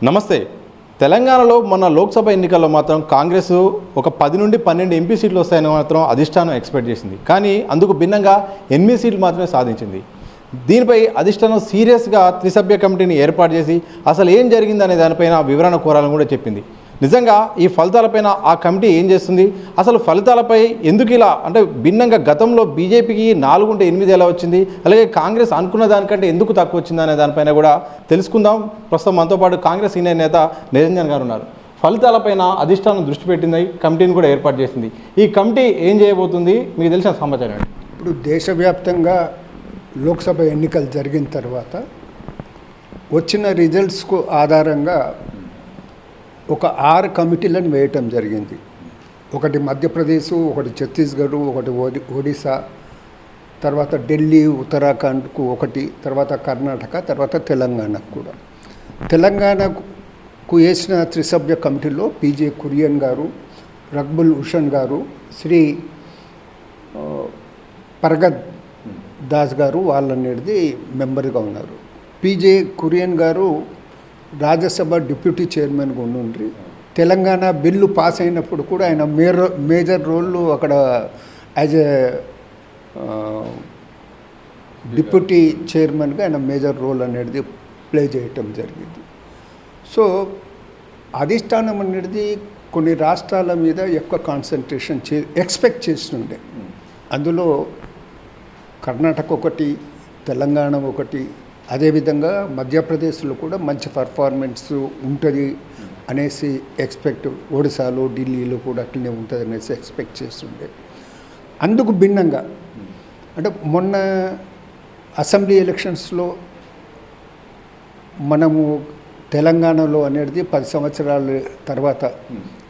నమస్తే. తెలంగాణలో మొన్న లోక్సభ ఎన్నికల్లో మాత్రం కాంగ్రెస్ ఒక 10 నుండి 12 ఎంపీ సీట్లు వస్తాయని మాత్రం అధిష్టానం ఎక్స్పెక్ట్ చేసింది. కానీ అందుకు భిన్నంగా 8 సీట్లు మాత్రమే సాధించింది. దీనిపై అధిష్టానం సీరియస్గా త్రిసభ్య కమిటీని ఏర్పాటు చేసి అసలు ఏం జరిగిందనే దానిపైన వివరణ కోరాలని కూడా చెప్పింది. నిజంగా ఈ ఫలితాలపైన ఆ కమిటీ ఏం చేస్తుంది, అసలు ఫలితాలపై ఎందుకు ఇలా అంటే భిన్నంగా గతంలో బీజేపీకి 4 ఉంటే 8 ఎలా వచ్చింది, అలాగే కాంగ్రెస్ అనుకున్న దానికంటే ఎందుకు తక్కువ వచ్చింది అనే దానిపైన కూడా తెలుసుకుందాం. ప్రస్తుతం మనతో పాటు కాంగ్రెస్ సీనియర్ నేత నిరంజన్ గారు ఉన్నారు. ఫలితాలపైన అధిష్టానం దృష్టి పెట్టింది, కమిటీని కూడా ఏర్పాటు చేసింది. ఈ కమిటీ ఏం చేయబోతుంది, మీకు తెలిసిన సమాచారం? ఇప్పుడు దేశవ్యాప్తంగా లోక్సభ ఎన్నికలు జరిగిన తర్వాత వచ్చిన రిజల్ట్స్కు ఆధారంగా ఒక 6 కమిటీలను వేయటం జరిగింది. ఒకటి మధ్యప్రదేశ్, ఒకటి ఛత్తీస్గఢ్, ఒకటి ఒడిశా, తర్వాత ఢిల్లీ, ఉత్తరాఖండ్కు ఒకటి, తర్వాత కర్ణాటక, తర్వాత తెలంగాణకు కూడా. తెలంగాణకు వేసిన త్రిసభ్య కమిటీలో పీజే కురియన్ గారు, రక్బుల్ హుషన్ గారు, శ్రీ పర్గత్ దాస్ గారు వాళ్ళనేది మెంబర్గా ఉన్నారు. పీజే కురియన్ గారు రాజ్యసభ డిప్యూటీ చైర్మన్గా ఉండి తెలంగాణ బిల్లు పాస్ అయినప్పుడు కూడా ఆయన మేజర్ రోల్ అక్కడ యాజ్ ఏ డిప్యూటీ చైర్మన్గా ఆయన మేజర్ రోల్ అనేది ప్లే చేయటం జరిగింది. సో అధిష్టానం అనేది కొన్ని రాష్ట్రాల మీద ఎక్కువ కాన్సన్ట్రేషన్ ఎక్స్పెక్ట్ చేస్తుండే. అందులో కర్ణాటక ఒకటి, తెలంగాణ ఒకటి, అదేవిధంగా మధ్యప్రదేశ్లో కూడా మంచి పర్ఫార్మెన్స్ ఉంటుంది అనేసి ఎక్స్పెక్ట్, ఒడిశాలో ఢిల్లీలో కూడా అట్లనే ఉంటుంది అనేసి ఎక్స్పెక్ట్ చేస్తుండే. అందుకు భిన్నంగా అంటే మొన్న అసెంబ్లీ ఎలక్షన్స్లో మనము తెలంగాణలో అనేది 10 సంవత్సరాల తర్వాత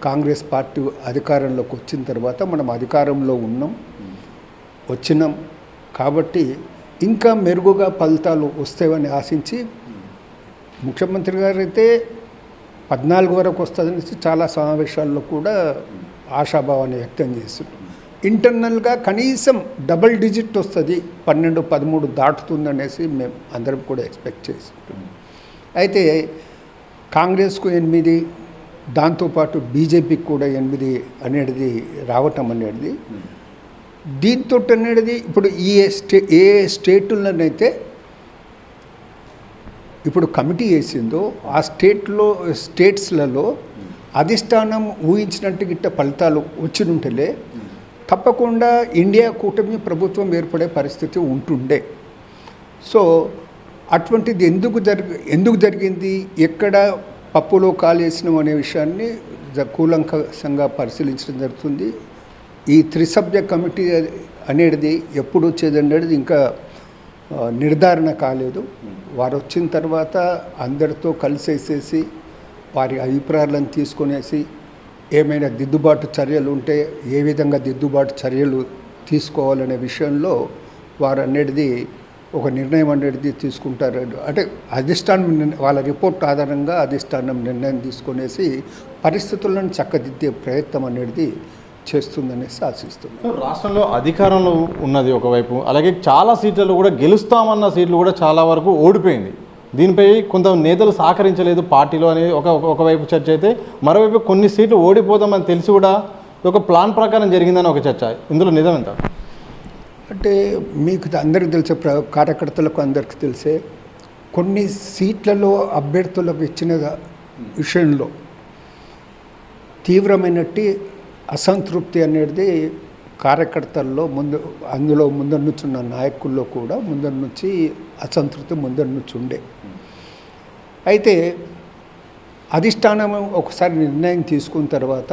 కాంగ్రెస్ పార్టీ అధికారంలోకి వచ్చిన తర్వాత మనం అధికారంలో వచ్చినాం కాబట్టి ఇంకా మెరుగుగా ఫలితాలు వస్తాయని ఆశించి ముఖ్యమంత్రి గారు అయితే 14 వరకు వస్తుందనేసి చాలా సమావేశాల్లో కూడా ఆశాభావాన్ని వ్యక్తం చేస్తున్నారు. ఇంటర్నల్గా కనీసం డబుల్ డిజిట్ వస్తుంది, 12-13 దాటుతుందనేసి మేము అందరం కూడా ఎక్స్పెక్ట్ చేస్తున్నాం. అయితే కాంగ్రెస్కు 8, దాంతోపాటు బీజేపీకి కూడా 8 అనేది రావటం అనేది దీంతో అనేది ఇప్పుడు ఏ స్టేట్లనైతే ఇప్పుడు కమిటీ వేసిందో ఆ స్టేట్స్లలో అధిష్టానం ఊహించినట్టు గిట్ట ఫలితాలు వచ్చినుంటలే తప్పకుండా ఇండియా కూటమి ప్రభుత్వం ఏర్పడే పరిస్థితి ఉంటుండే. సో అటువంటిది ఎందుకు జరిగింది, ఎక్కడ పప్పులో కాలేసినాం అనే విషయాన్ని కూలంకషంగా పరిశీలించడం జరుగుతుంది. ఈ త్రిసభ్య కమిటీ అనేది ఎప్పుడు వచ్చేది అనేది ఇంకా నిర్ధారణ కాలేదు. వారు వచ్చిన తర్వాత అందరితో కలిసేసేసి వారి అభిప్రాయాలను తీసుకునేసి ఏమైనా దిద్దుబాటు చర్యలు ఉంటే ఏ విధంగా దిద్దుబాటు చర్యలు తీసుకోవాలనే విషయంలో వారు అనేది ఒక నిర్ణయం అనేది తీసుకుంటారు. అంటే అధిష్టానం వాళ్ళ రిపోర్ట్ ఆధారంగా అధిష్టానం నిర్ణయం తీసుకునేసి పరిస్థితులను చక్కదిద్దే ప్రయత్నం అనేది చేస్తుందనేసి ఆశిస్తున్నాం. రాష్ట్రంలో అధికారంలో ఉన్నది ఒకవైపు, అలాగే చాలా సీట్లలో కూడా గెలుస్తామన్న సీట్లు కూడా చాలా వరకు ఓడిపోయింది. దీనిపై కొంత నేతలు సహకరించలేదు పార్టీలో అనేది ఒకవైపు చర్చ అయితే, మరోవైపు కొన్ని సీట్లు ఓడిపోతామని తెలిసి కూడా ఒక ప్లాన్ ప్రకారం జరిగిందని ఒక చర్చ. ఇందులో నిజం ఎంత? అంటే మీకు అందరికీ తెలిసే, కార్యకర్తలకు అందరికీ తెలిసే, కొన్ని సీట్లలో అభ్యర్థులకు ఇచ్చిన విషయంలో తీవ్రమైనట్టి అసంతృప్తి అనేది కార్యకర్తల్లో అందులో ముందన్నుచున్న నాయకుల్లో కూడా ముందన్నుంచి అసంతృప్తి ముందన్నుంచి ఉండే. అయితే అధిష్టానం ఒకసారి నిర్ణయం తీసుకున్న తర్వాత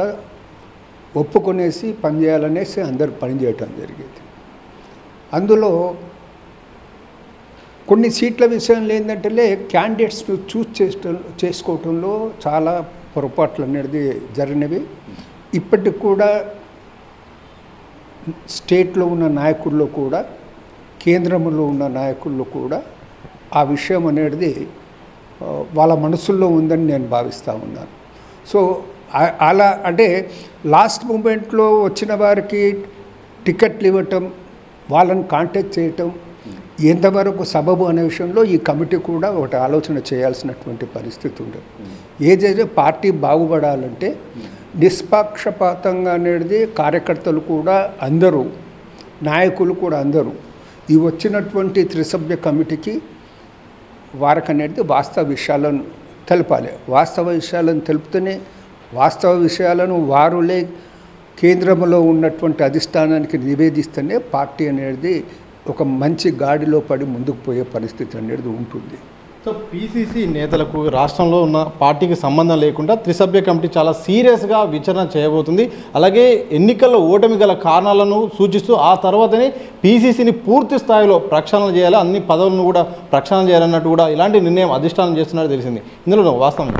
ఒప్పుకొనేసి పనిచేయాలనేసి అందరు పనిచేయటం జరిగేది. అందులో కొన్ని సీట్ల విషయంలో ఏంటంటే క్యాండిడేట్స్ను చేసుకోవటంలో చాలా పొరపాట్లు అనేది జరిగినవి. ఇప్పటికి కూడా స్టేట్లో ఉన్న నాయకుల్లో కూడా కేంద్రంలో ఉన్న నాయకుల్లో కూడా ఆ విషయం అనేది వాళ్ళ మనసుల్లో ఉందని నేను భావిస్తూ ఉన్నాను. సో అలా అంటే లాస్ట్ మూమెంట్లో వచ్చిన వారికి టికెట్లు ఇవ్వటం, వాళ్ళని కాంటాక్ట్ చేయటం, ఎంతవరకు సబబు అనే విషయంలో ఈ కమిటీ కూడా ఒకటి ఆలోచన చేయాల్సినటువంటి పరిస్థితి ఉండదు. ఏదైతే పార్టీ బాగుపడాలంటే నిష్పక్షపాతంగా అనేది కార్యకర్తలు కూడా అందరూ, నాయకులు కూడా అందరూ ఈ వచ్చినటువంటి త్రిసభ్య కమిటీకి వారికనేది వాస్తవ విషయాలను తెలపాలి. వాస్తవ విషయాలను తెలుపుతూనే వాస్తవ విషయాలను వారులే కేంద్రంలో ఉన్నటువంటి అధిష్టానానికి నివేదిస్తేనే పార్టీ అనేది ఒక మంచి గాడిలో పడి ముందుకు పోయే పరిస్థితి అనేది ఉంటుంది. సో పీసీసీ నేతలకు రాష్ట్రంలో ఉన్న పార్టీకి సంబంధం లేకుండా త్రిసభ్య కమిటీ చాలా సీరియస్గా విచారణ చేయబోతుంది. అలాగే ఎన్నికల్లో ఓటమి గల కారణాలను సూచిస్తూ ఆ తర్వాతనే పీసీసీని పూర్తి స్థాయిలో ప్రక్షాళన చేయాలి, అన్ని పదవులను కూడా ప్రక్షాళన చేయాలన్నట్టు కూడా ఇలాంటి నిర్ణయం అధిష్టానం చేస్తున్నట్టు తెలిసింది. ఇందులో వాస్తవం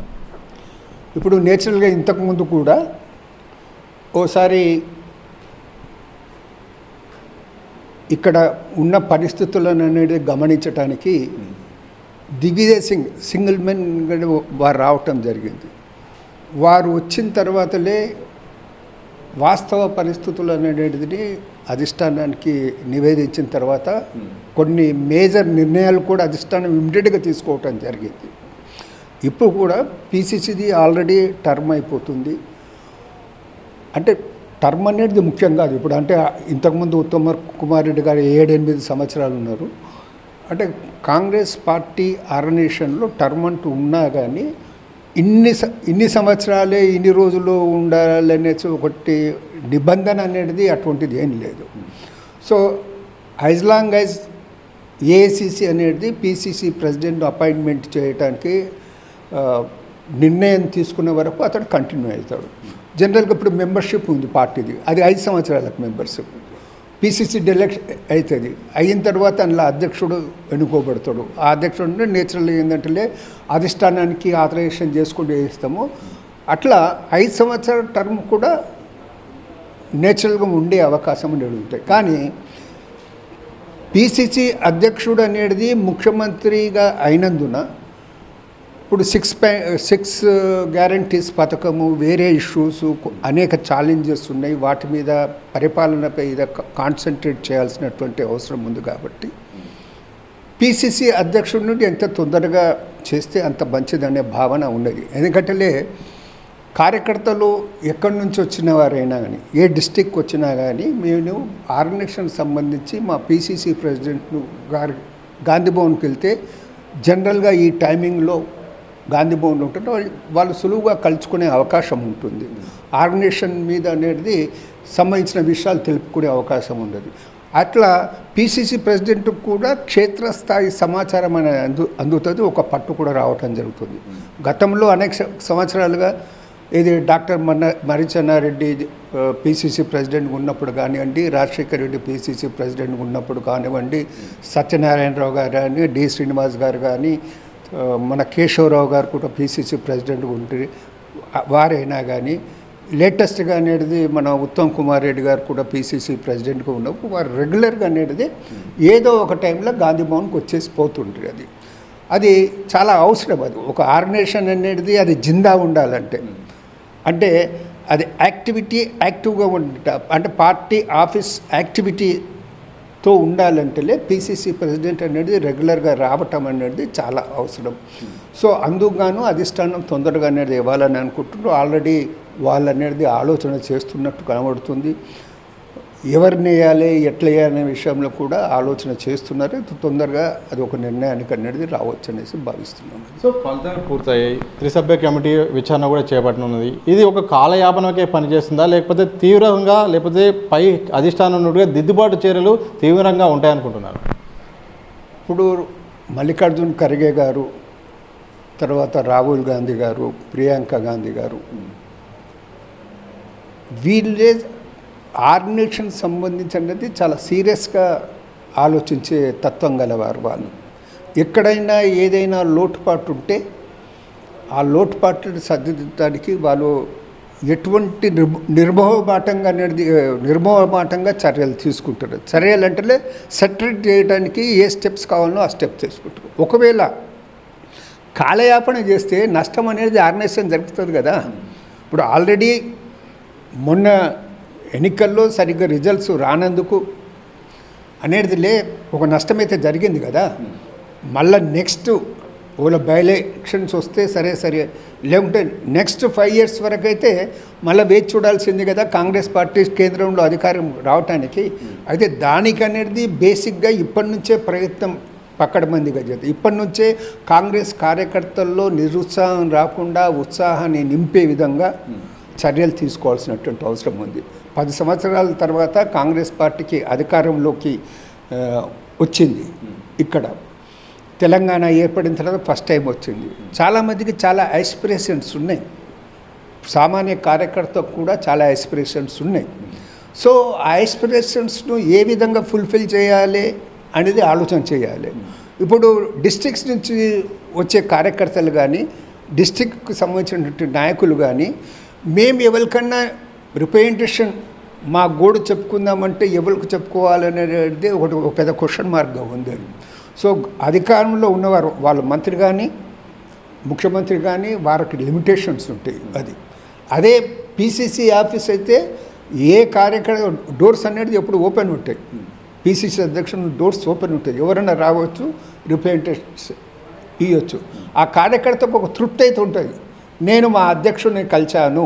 ఇప్పుడు నేచురల్గా ఇంతకుముందు కూడా ఓసారి ఇక్కడ ఉన్న పరిస్థితులను అనేది గమనించడానికి దిగ్విజయ్ సింగ్ సింగిల్ మెన్ వారు రావటం జరిగింది. వారు వచ్చిన తర్వాతలే వాస్తవ పరిస్థితులు అనేది అధిష్టానానికి నివేదించిన తర్వాత కొన్ని మేజర్ నిర్ణయాలు కూడా అధిష్టానం ఇమ్మీడియట్గా తీసుకోవటం జరిగింది. ఇప్పుడు కూడా పీసీసీది ఆల్రెడీ టర్మ్ అయిపోతుంది. అంటే టర్మ్ అనేది ముఖ్యం కాదు. ఇప్పుడు అంటే ఇంతకుముందు ఉత్తమ్ కుమార్ రెడ్డి గారు 7-8 సంవత్సరాలు ఉన్నారు. అంటే కాంగ్రెస్ పార్టీ ఆర్గనైజేషన్లో టర్మ్ అంటూ ఉన్నా కానీ ఇన్ని సంవత్సరాలే ఇన్ని రోజులు ఉండాలనేసి ఒకటి నిబంధన అనేది అటువంటిది ఏం లేదు. So as long as AICC అనేది పీసీసీ ప్రెసిడెంట్ అపాయింట్మెంట్ చేయడానికి నిర్ణయం తీసుకునే వరకు అతడు కంటిన్యూ అవుతాడు. జనరల్గా ఇప్పుడు మెంబర్షిప్ ఉంది పార్టీది, అది 5 సంవత్సరాలకు మెంబర్షిప్. పీసీసీ డెలెక్షన్ అవుతుంది, అయిన తర్వాత అందులో అధ్యక్షుడు ఎన్నుకోబడతాడు. ఆ అధ్యక్షుడు నేచురల్ ఏంటంటే అధిష్టానానికి ఆథరైజేషన్ చేసుకుంటూ వేస్తాము. అట్లా 5 సంవత్సరాల టర్మ్ కూడా నేచురల్గా ఉండే అవకాశం అనేది ఉంటాయి. కానీ పీసీసీ అధ్యక్షుడు అనేది ముఖ్యమంత్రిగా అయినందున ఇప్పుడు 6 గ్యారంటీస్ పథకము, వేరే ఇష్యూస్, అనేక ఛాలెంజెస్ ఉన్నాయి. వాటి మీద పరిపాలనపై కాన్సన్ట్రేట్ చేయాల్సినటువంటి అవసరం ఉంది. కాబట్టి పీసీసీ అధ్యక్షుడి నుండి ఎంత తొందరగా చేస్తే అంత మంచిదనే భావన ఉన్నది. ఎందుకంటే కార్యకర్తలు ఎక్కడి నుంచి వచ్చిన వారైనా కానీ, ఏ డిస్టిక్ వచ్చినా కానీ, మేము ఆర్గనైజేషన్ సంబంధించి మా పీసీసీ ప్రెసిడెంట్ గారు గాంధీ భవన్కి వెళ్తే జనరల్గా ఈ టైమింగ్లో గాంధీ భవన్ ఉంటుంటే వాళ్ళు సులువుగా కలుసుకునే అవకాశం ఉంటుంది. ఆర్గనైజేషన్ మీద అనేది సంబంధించిన విషయాలు తెలుపుకునే అవకాశం ఉండదు. అట్లా పీసీసీ ప్రెసిడెంట్ కూడా క్షేత్రస్థాయి సమాచారం అనేది అందుతుంది, ఒక పట్టు కూడా రావటం జరుగుతుంది. గతంలో అనేక సంవత్సరాలుగా ఇది డాక్టర్ మర్రిచెన్నారెడ్డి పీసీసీ ప్రెసిడెంట్గా ఉన్నప్పుడు కానివ్వండి, రాజశేఖర రెడ్డి పీసీసీ ప్రెసిడెంట్గా ఉన్నప్పుడు కానివ్వండి, సత్యనారాయణరావు గారు కానీ, డి శ్రీనివాస్ గారు కానీ, మన కేశవరావు గారు కూడా పీసీసీ ప్రెసిడెంట్గా ఉంటే వారైనా కానీ, లేటెస్ట్గా అనేది మన ఉత్తమ్ కుమార్ రెడ్డి గారు కూడా పీసీసీ ప్రెసిడెంట్గా ఉన్నప్పుడు వారు రెగ్యులర్గా అనేది ఏదో ఒక టైంలో గాంధీ భవన్కి వచ్చేసి పోతుంటారు. అది చాలా అవసరం. అది ఒక ఆర్గనైజేషన్ అనేది అది జిందా ఉండాలంటే, అంటే అది యాక్టివ్గా అంటే పార్టీ ఆఫీస్ యాక్టివిటీతో ఉండాలంటే పీసీసీ ప్రెసిడెంట్ అనేది రెగ్యులర్గా రావటం అనేది చాలా అవసరం. సో అందుకుగాను అధిష్టానం తొందరగా అనేది ఇవ్వాలని అనుకుంటున్నారు. ఆల్రెడీ వాళ్ళు అనేది ఆలోచన చేస్తున్నట్టు కనబడుతుంది. ఎవరిని వేయాలి, ఎట్లా వేయాలనే విషయంలో కూడా ఆలోచన చేస్తున్నారు. తొందరగా అది ఒక నిర్ణయానికి అనేది రావచ్చు అనేసి భావిస్తున్నాం. సో ఫలితాలు పూర్తయ్యాయి, త్రిసభ్య కమిటీ విచారణ కూడా చేపట్టనున్నది. ఇది ఒక కాలయాపనకే పనిచేస్తుందా, లేకపోతే తీవ్రంగా, లేకపోతే పై అధిష్టానం నుండిగా దిద్దుబాటు చర్యలు తీవ్రంగా ఉంటాయనుకుంటున్నారు? ఇప్పుడు మల్లికార్జున్ ఖర్గే గారు, తర్వాత రాహుల్ గాంధీ గారు, ప్రియాంక గాంధీ గారు, వీళ్ళే ఆర్గనైజేషన్ సంబంధించినది చాలా సీరియస్గా ఆలోచించే తత్వం గలవారు. వాళ్ళు ఎక్కడైనా ఏదైనా లోటుపాటు ఉంటే ఆ లోటుపాటుని సరిదిద్దడానికి వాళ్ళు ఎటువంటి నిర్మోహమాటంగా చర్యలు తీసుకుంటారు. చర్యలు అంటే సెటిల్ చేయడానికి ఏ స్టెప్స్ కావాలో ఆ స్టెప్ తీసుకుంటారు. ఒకవేళ కాలయాపన చేస్తే నష్టం అనేది ఆర్గనైజేషన్ జరుగుతుంది కదా. ఇప్పుడు ఆల్రెడీ మొన్న ఎన్నికల్లో సరిగ్గా రిజల్ట్స్ రానందుకు అనేదిలే ఒక నష్టమైతే జరిగింది కదా, మళ్ళీ నెక్స్ట్ ఓలా బై ఎలక్షన్స్ వస్తే సరే లేకుంటే నెక్స్ట్ 5 years వరకు అయితే మళ్ళీ వేచి చూడాల్సింది కదా కాంగ్రెస్ పార్టీ కేంద్రంలో అధికారం రావటానికి. అయితే దానికనేది బేసిక్గా ఇప్పటి నుంచే ప్రయత్నం పక్కడమందిగా చేద్దాం. ఇప్పటి నుంచే కాంగ్రెస్ కార్యకర్తల్లో నిరుత్సాహం రాకుండా ఉత్సాహాన్ని నింపే విధంగా చర్యలు తీసుకోవాల్సినటువంటి అవసరం ఉంది. 10 సంవత్సరాల తర్వాత కాంగ్రెస్ పార్టీకి అధికారంలోకి వచ్చింది. ఇక్కడ తెలంగాణ ఏర్పడిన తర్వాత ఫస్ట్ టైం వచ్చింది. చాలామందికి చాలా ఆస్పిరేషన్స్ ఉన్నాయి, సామాన్య కార్యకర్తకు కూడా చాలా ఆస్పిరేషన్స్ ఉన్నాయి. సో ఆ ఆస్పిరేషన్స్ను ఏ విధంగా ఫుల్ఫిల్ చేయాలి అనేది ఆలోచన చేయాలి. ఇప్పుడు డిస్ట్రిక్ట్స్ నుంచి వచ్చే కార్యకర్తలు కానీ డిస్ట్రిక్ట్కి సంబంధించినటువంటి నాయకులు కానీ మేము ఎవరికన్నా రిప్రజెంటేషన్ మా గోడు చెప్పుకుందామంటే ఎవరికి చెప్పుకోవాలనేది ఒక పెద్ద క్వశ్చన్ మార్క్గా ఉంది. సో అధికారంలో ఉన్నవారు వాళ్ళు మంత్రి కానీ ముఖ్యమంత్రి కానీ వారికి లిమిటేషన్స్ ఉంటాయి. అదే పిసిసి ఆఫీస్ అయితే ఏ కార్యకర్త డోర్స్ అనేది ఎప్పుడు ఓపెన్ ఉంటాయి. పిసిసి అధ్యక్షుడు డోర్స్ ఓపెన్ ఉంటాయి, ఎవరైనా రావచ్చు, రిప్రజెంటేషన్స్ ఇవ్వచ్చు. ఆ కార్యకర్తకు ఒక తృప్తి అయితే ఉంటుంది, నేను మా అధ్యక్షుడిని కలిశాను,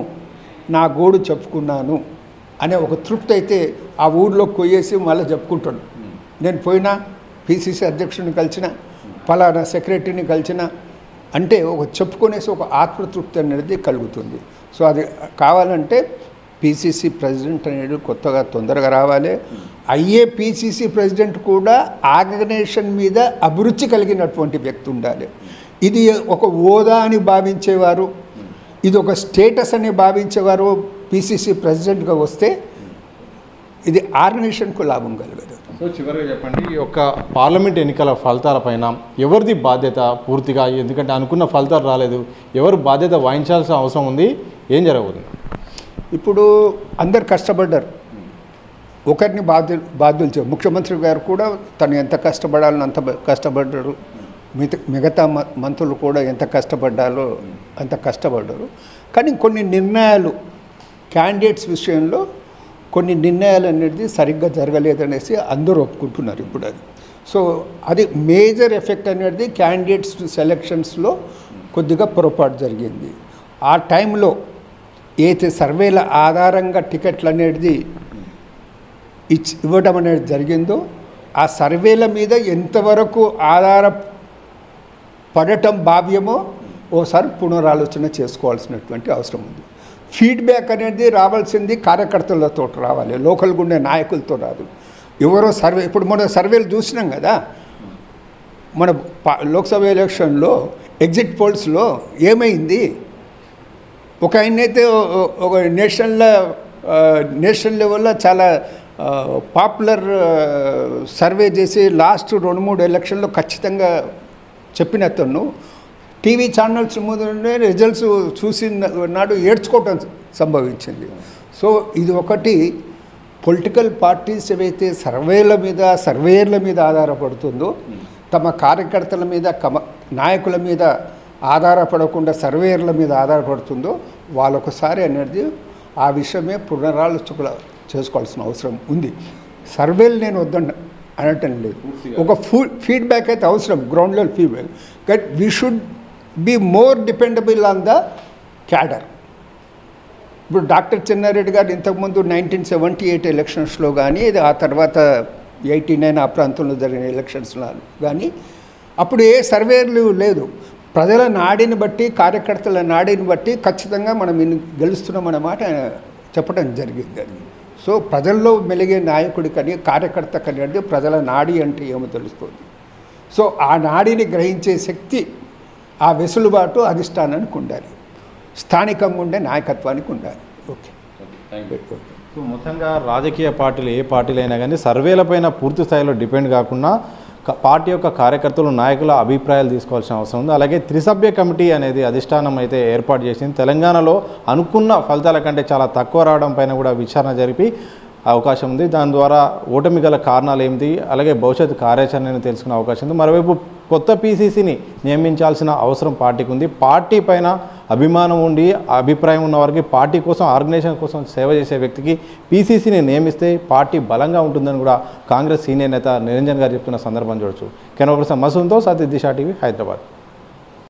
నా గోడు చెప్పుకున్నాను అనే ఒక తృప్తి అయితే ఆ ఊళ్ళోకి పోయేసి మళ్ళీ చెప్పుకుంటాడు. నేను పోయినా పిసిసి అధ్యక్షుడిని కలిసిన, ఫలానా సెక్రటరీని కలిసిన అంటే ఒక చెప్పుకునేసి ఒక ఆత్మతృప్తి అనేది కలుగుతుంది. సో అది కావాలంటే పిసిసి ప్రెసిడెంట్ అనేది కొత్తగా తొందరగా రావాలి. అయ్యే పిసిసి ప్రెసిడెంట్ కూడా ఆర్గనైజేషన్ మీద అభిరుచి కలిగినటువంటి వ్యక్తి ఉండాలి. ఇది ఒక హోదా అని భావించేవారు, ఇది ఒక స్టేటస్ అని భావించేవారు పిసిసి ప్రెసిడెంట్గా వస్తే ఇది ఆర్గనైజేషన్కు లాభం కలగదు. సో చివరిగా చెప్పండి, ఈ యొక్క పార్లమెంట్ ఎన్నికల ఫలితాల పైన ఎవరిది బాధ్యత పూర్తిగా? ఎందుకంటే అనుకున్న ఫలితాలు రాలేదు, ఎవరు బాధ్యత వహించాల్సిన అవసరం ఉంది, ఏం జరగబోతుంది? ఇప్పుడు అందరు కష్టపడ్డారు, ఒకరిని బాధ్యులు చేయరు. ముఖ్యమంత్రి గారు కూడా తను ఎంత కష్టపడాలో అంత కష్టపడ్డారు, మిగతా మంత్రులు కూడా ఎంత కష్టపడ్డాలో అంత కష్టపడ్డారు. కానీ కొన్ని నిర్ణయాలు క్యాండిడేట్స్ విషయంలో కొన్ని నిర్ణయాలు అనేది సరిగ్గా జరగలేదనేసి అందరూ ఒప్పుకుంటున్నారు ఇప్పుడు. అది సో అది మేజర్ ఎఫెక్ట్ అనేది క్యాండిడేట్స్ సెలక్షన్స్లో కొద్దిగా పొరపాటు జరిగింది. ఆ టైంలో ఏదైతే సర్వేల ఆధారంగా టికెట్లు అనేది ఇవ్వడం అనేది జరిగిందో ఆ సర్వేల మీద ఎంతవరకు ఆధారపడటం భావ్యమో ఓసారి పునరాలోచన చేసుకోవాల్సినటువంటి అవసరం ఉంది. ఫీడ్బ్యాక్ అనేది రావాల్సింది కార్యకర్తలతో రావాలి, లోకల్గా ఉండే నాయకులతో రాదు. ఎవరో సర్వే, ఇప్పుడు మన సర్వేలు చూసినాం కదా, మన లోక్సభ ఎలక్షన్లో ఎగ్జిట్ పోల్స్లో ఏమైంది, ఒక ఆయనైతే ఒక నేషనల్ లెవెల్లో చాలా పాపులర్ సర్వే చేసి లాస్ట్ 2-3 ఎలక్షన్లో ఖచ్చితంగా చెప్పినతను టీవీ ఛానల్స్ ముందు రిజల్ట్స్ చూసిన నాడు ఏడ్చుకోవటం సంభవించింది. సో ఇది ఒకటి, పొలిటికల్ పార్టీస్ ఏవైతే సర్వేల మీద ఆధారపడుతుందో తమ కార్యకర్తల మీద నాయకుల మీద ఆధారపడకుండా సర్వేయర్ల మీద ఆధారపడుతుందో వాళ్ళొకసారి అనేది ఆ విషయమే పునరాలోచన చేసుకోవాల్సిన అవసరం ఉంది. సర్వేలు నేను వద్దండి అనటం లేదు, ఒక ఫీడ్బ్యాక్ అయితే అవసరం, ground level feedback. But we should be more dependable on the cadre. ఇప్పుడు డాక్టర్ చెన్నారెడ్డి గారు ఇంతకుముందు 1978 ఎలక్షన్స్లో కానీ ఆ తర్వాత 89 ఆ ప్రాంతంలో జరిగిన ఎలక్షన్స్లో కానీ అప్పుడు ఏ సర్వేలు లేదు. ప్రజల నాడిని బట్టి కార్యకర్తల నాడిని బట్టి ఖచ్చితంగా మనం గెలుస్తున్నాం అన్నమాట చెప్పడం జరిగింది. అది సో ప్రజల్లో మెలిగే నాయకుడికని కార్యకర్తకని అంటే ప్రజల నాడి అంటే ఏమో తెలుస్తుంది. సో ఆ నాడిని గ్రహించే శక్తి, ఆ వెసులుబాటు అధిష్టానానికి ఉండాలి, స్థానికంగా ఉండే నాయకత్వానికి ఉండాలి. ఓకే, సో మొత్తంగా రాజకీయ పార్టీలు ఏ పార్టీలైనా కానీ సర్వేలపైన పూర్తి స్థాయిలో డిపెండ్ కాకుండా పార్టీ యొక్క కార్యకర్తలు నాయకుల అభిప్రాయాలు తీసుకోవాల్సిన అవసరం ఉంది. అలాగే త్రిసభ్య కమిటీ అనేది అధిష్టానం అయితే ఏర్పాటు చేసింది. తెలంగాణలో అనుకున్న ఫలితాల కంటే చాలా తక్కువ రావడం పైన కూడా విచారణ జరిపి అవకాశం ఉంది. దాని ద్వారా ఓటమి గల కారణాలు ఏమిటి, అలాగే భవిష్యత్తు కార్యాచరణను తెలుసుకునే అవకాశం ఉంది. మరోవైపు కొత్త పీసీసీని నియమించాల్సిన అవసరం పార్టీకి ఉంది. పార్టీ పైన అభిమానం ఉండి అభిప్రాయం ఉన్న వారికి, పార్టీ కోసం ఆర్గనైజేషన్ కోసం సేవ చేసే వ్యక్తికి పీసీసీని నియమిస్తే పార్టీ బలంగా ఉంటుందని కూడా కాంగ్రెస్ సీనియర్ నేత నిరంజన్ గారు చెప్తున్న సందర్భం చూడొచ్చు. కెమెరా పర్సన్ మసూద్తో సతీష్ దిశా టీవీ, హైదరాబాద్.